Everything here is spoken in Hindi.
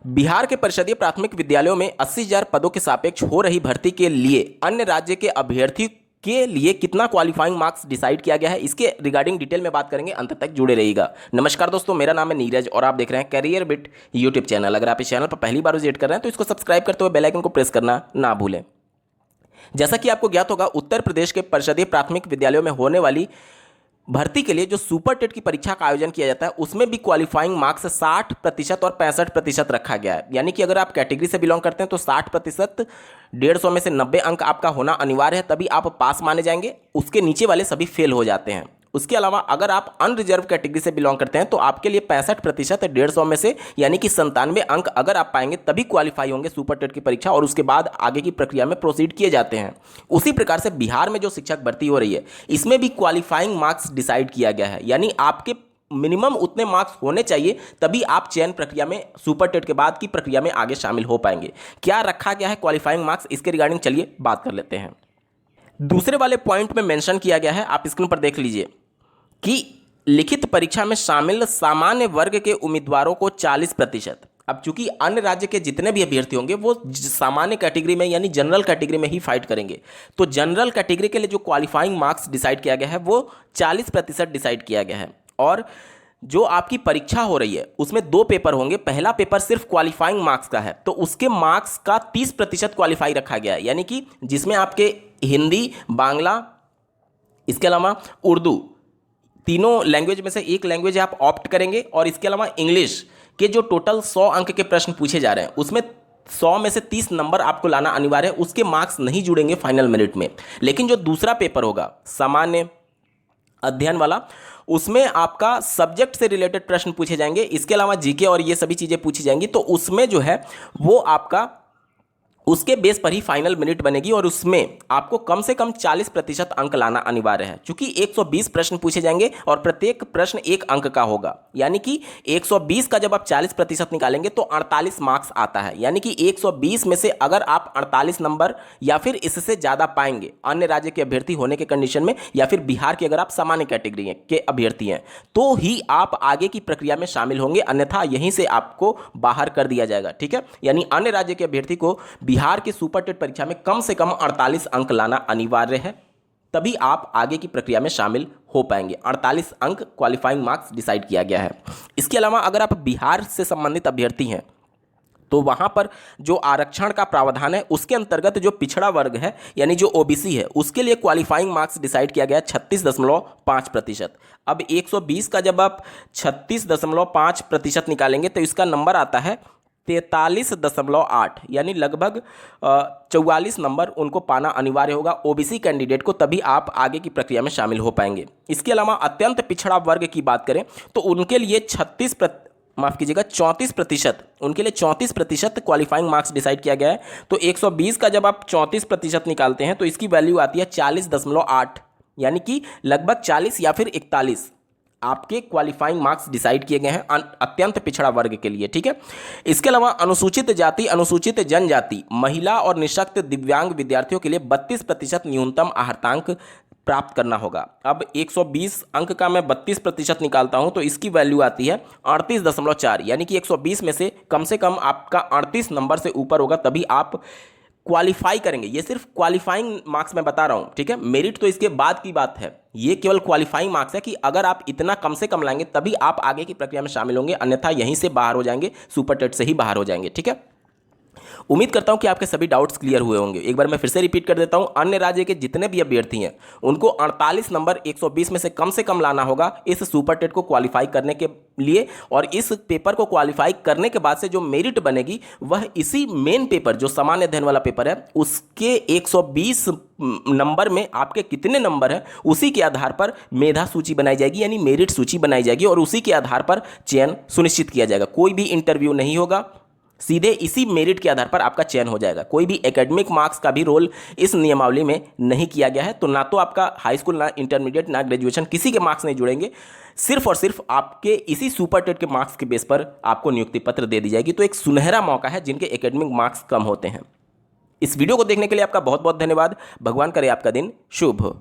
बिहार के परिषदीय प्राथमिक विद्यालयों में 80,000 पदों के सापेक्ष हो रही भर्ती के लिए अन्य राज्य के अभ्यर्थी के लिए कितना क्वालिफाइंग मार्क्स डिसाइड किया गया है, इसके रिगार्डिंग डिटेल में बात करेंगे। अंत तक जुड़े रहिएगा। नमस्कार दोस्तों, मेरा नाम है नीरज और आप देख रहे हैं करियर बिट यूट्यूब चैनल। अगर आप इस चैनल पर पहली बार विजिट कर रहे हैं तो इसको सब्सक्राइब करते हुए बेल आइकन को प्रेस करना ना भूलें। जैसा कि आपको ज्ञात होगा, उत्तर प्रदेश के परिषदीय प्राथमिक विद्यालयों में होने वाली भर्ती के लिए जो सुपर टेट की परीक्षा का आयोजन किया जाता है उसमें भी क्वालिफाइंग मार्क्स 60% और 65% रखा गया है। यानी कि अगर आप कैटेगरी से बिलोंग करते हैं तो 60%, 150 में से 90 अंक आपका होना अनिवार्य है, तभी आप पास माने जाएंगे। उसके नीचे वाले सभी फेल हो जाते हैं। उसके अलावा अगर आप अनरिजर्व कैटेगरी से बिलोंग करते हैं तो आपके लिए 65%, 150 में से यानी कि 97 अंक अगर आप पाएंगे तभी क्वालिफाई होंगे सुपर टेट की परीक्षा और उसके बाद आगे की प्रक्रिया में प्रोसीड किए जाते हैं। उसी प्रकार से बिहार में जो शिक्षक भर्ती हो रही है इसमें भी क्वालिफाइंग मार्क्स डिसाइड किया गया है। यानी आपके मिनिमम उतने मार्क्स होने चाहिए तभी आप चयन प्रक्रिया में सुपर टेट के बाद की प्रक्रिया में आगे शामिल हो पाएंगे। क्या रखा गया है क्वालिफाइंग मार्क्स, इसके रिगार्डिंग चलिए बात कर लेते हैं। दूसरे वाले पॉइंट में मेंशन किया गया है, आप स्क्रीन पर देख लीजिए कि लिखित परीक्षा में शामिल सामान्य वर्ग के उम्मीदवारों को 40%। अब चूंकि अन्य राज्य के जितने भी अभ्यर्थी होंगे वो सामान्य कैटेगरी में यानी जनरल कैटेगरी में ही फाइट करेंगे, तो जनरल कैटेगरी के लिए जो क्वालिफाइंग मार्क्स डिसाइड किया गया है वो 40% डिसाइड किया गया है। और जो आपकी परीक्षा हो रही है उसमें 2 पेपर होंगे। पहला पेपर सिर्फ क्वालिफाइंग मार्क्स का है, तो उसके मार्क्स का 30% क्वालिफाई रखा गया है। यानी कि जिसमें आपके हिंदी, बांग्ला, इसके अलावा उर्दू, तीनों लैंग्वेज में से एक लैंग्वेज आप ऑप्ट करेंगे और इसके अलावा इंग्लिश के जो टोटल 100 अंक के प्रश्न पूछे जा रहे हैं उसमें 100 में से 30 नंबर आपको लाना अनिवार्य है। उसके मार्क्स नहीं जुड़ेंगे फाइनल मेरिट में। लेकिन जो दूसरा पेपर होगा सामान्य अध्ययन वाला, उसमें आपका सब्जेक्ट से रिलेटेड प्रश्न पूछे जाएंगे, इसके अलावा जीके और ये सभी चीज़ें पूछी जाएंगी। तो उसमें जो है वो आपका उसके बेस पर ही फाइनल मेरिट बनेगी और उसमें आपको कम से कम 40% अंक लाना अनिवार्य है। चूंकि 120 प्रश्न पूछे जाएंगे और प्रत्येक प्रश्न 1 अंक का होगा, यानी कि 120 का जब आप 40% निकालेंगे तो 48 मार्क्स आता है। यानी कि 120 में से अगर आप 48 नंबर या फिर इससे ज़्यादा पाएंगे अन्य राज्य के अभ्यर्थी होने के कंडीशन में, या फिर बिहार के अगर आप सामान्य कैटेगरी के अभ्यर्थी हैं, तो ही आप आगे की प्रक्रिया में शामिल होंगे, अन्यथा यहीं से आपको बाहर कर दिया जाएगा। ठीक है, यानी अन्य राज्य के अभ्यर्थी को बिहार की सुपर टेट परीक्षा में कम से कम 48 अंक लाना अनिवार्य है, तभी आप आगे की प्रक्रिया में शामिल हो पाएंगे। 48 अंक क्वालिफाइंग मार्क्स डिसाइड किया गया है। इसके अलावा अगर आप बिहार से संबंधित अभ्यर्थी हैं तो वहां पर जो आरक्षण का प्रावधान है उसके अंतर्गत जो पिछड़ा वर्ग है यानी जो ओबीसी है उसके लिए क्वालिफाइंग मार्क्स डिसाइड किया गया 36.5%। अब 120 का जब आप 36.5% निकालेंगे तो इसका नंबर आता है 43.8, यानी लगभग 44 नंबर उनको पाना अनिवार्य होगा ओबीसी कैंडिडेट को, तभी आप आगे की प्रक्रिया में शामिल हो पाएंगे। इसके अलावा अत्यंत पिछड़ा वर्ग की बात करें तो उनके लिए 34%, उनके लिए 34% क्वालिफाइंग मार्क्स डिसाइड किया गया है। तो 120 का जब आप 34% निकालते हैं तो इसकी वैल्यू आती है 40.8, यानी कि लगभग 40 या फिर 41 आपके क्वालिफाइंग मार्क्स डिसाइड किए गए हैं अत्यंत पिछड़ा वर्ग के लिए। ठीक है, इसके अलावा अनुसूचित जाति, अनुसूचित जनजाति, महिला और निःशक्त दिव्यांग विद्यार्थियों के लिए 32% न्यूनतम आहर्तांक प्राप्त करना होगा। अब 120 अंक का मैं 32% निकालता हूं तो इसकी वैल्यू आती है 38.4, यानी कि 120 में से कम आपका 38 नंबर से ऊपर होगा तभी आप क्वालिफाई करेंगे। ये सिर्फ क्वालिफाइंग मार्क्स मैं बता रहा हूं, ठीक है, मेरिट तो इसके बाद की बात है। ये केवल क्वालिफाइंग मार्क्स है कि अगर आप इतना कम से कम लाएंगे तभी आप आगे की प्रक्रिया में शामिल होंगे, अन्यथा यहीं से बाहर हो जाएंगे, सुपर टेट से ही बाहर हो जाएंगे। ठीक है, उम्मीद करता हूं कि आपके सभी डाउट्स क्लियर हुए होंगे। एक बार मैं फिर से रिपीट कर देता हूं, अन्य राज्य के जितने भी अभ्यर्थी हैं उनको 48 नंबर 120 में से कम लाना होगा इस सुपर टेट को क्वालिफाई करने के लिए, और इस पेपर को क्वालिफाई करने के बाद से जो मेरिट बनेगी वह इसी मेन पेपर जो सामान्य अध्ययन वाला पेपर है उसके 120 नंबर में आपके कितने नंबर है उसी के आधार पर मेधा सूची बनाई जाएगी, यानी मेरिट सूची बनाई जाएगी और उसी के आधार पर चयन सुनिश्चित किया जाएगा। कोई भी इंटरव्यू नहीं होगा, सीधे इसी मेरिट के आधार पर आपका चयन हो जाएगा। कोई भी एकेडमिक मार्क्स का भी रोल इस नियमावली में नहीं किया गया है। तो ना तो आपका हाई स्कूल, ना इंटरमीडिएट, ना ग्रेजुएशन, किसी के मार्क्स नहीं जुड़ेंगे, सिर्फ और सिर्फ आपके इसी सुपर टेट के मार्क्स के बेस पर आपको नियुक्ति पत्र दे दी जाएगी। तो एक सुनहरा मौका है जिनके एकेडमिक मार्क्स कम होते हैं। इस वीडियो को देखने के लिए आपका बहुत बहुत धन्यवाद। भगवान करे आपका दिन शुभ हो।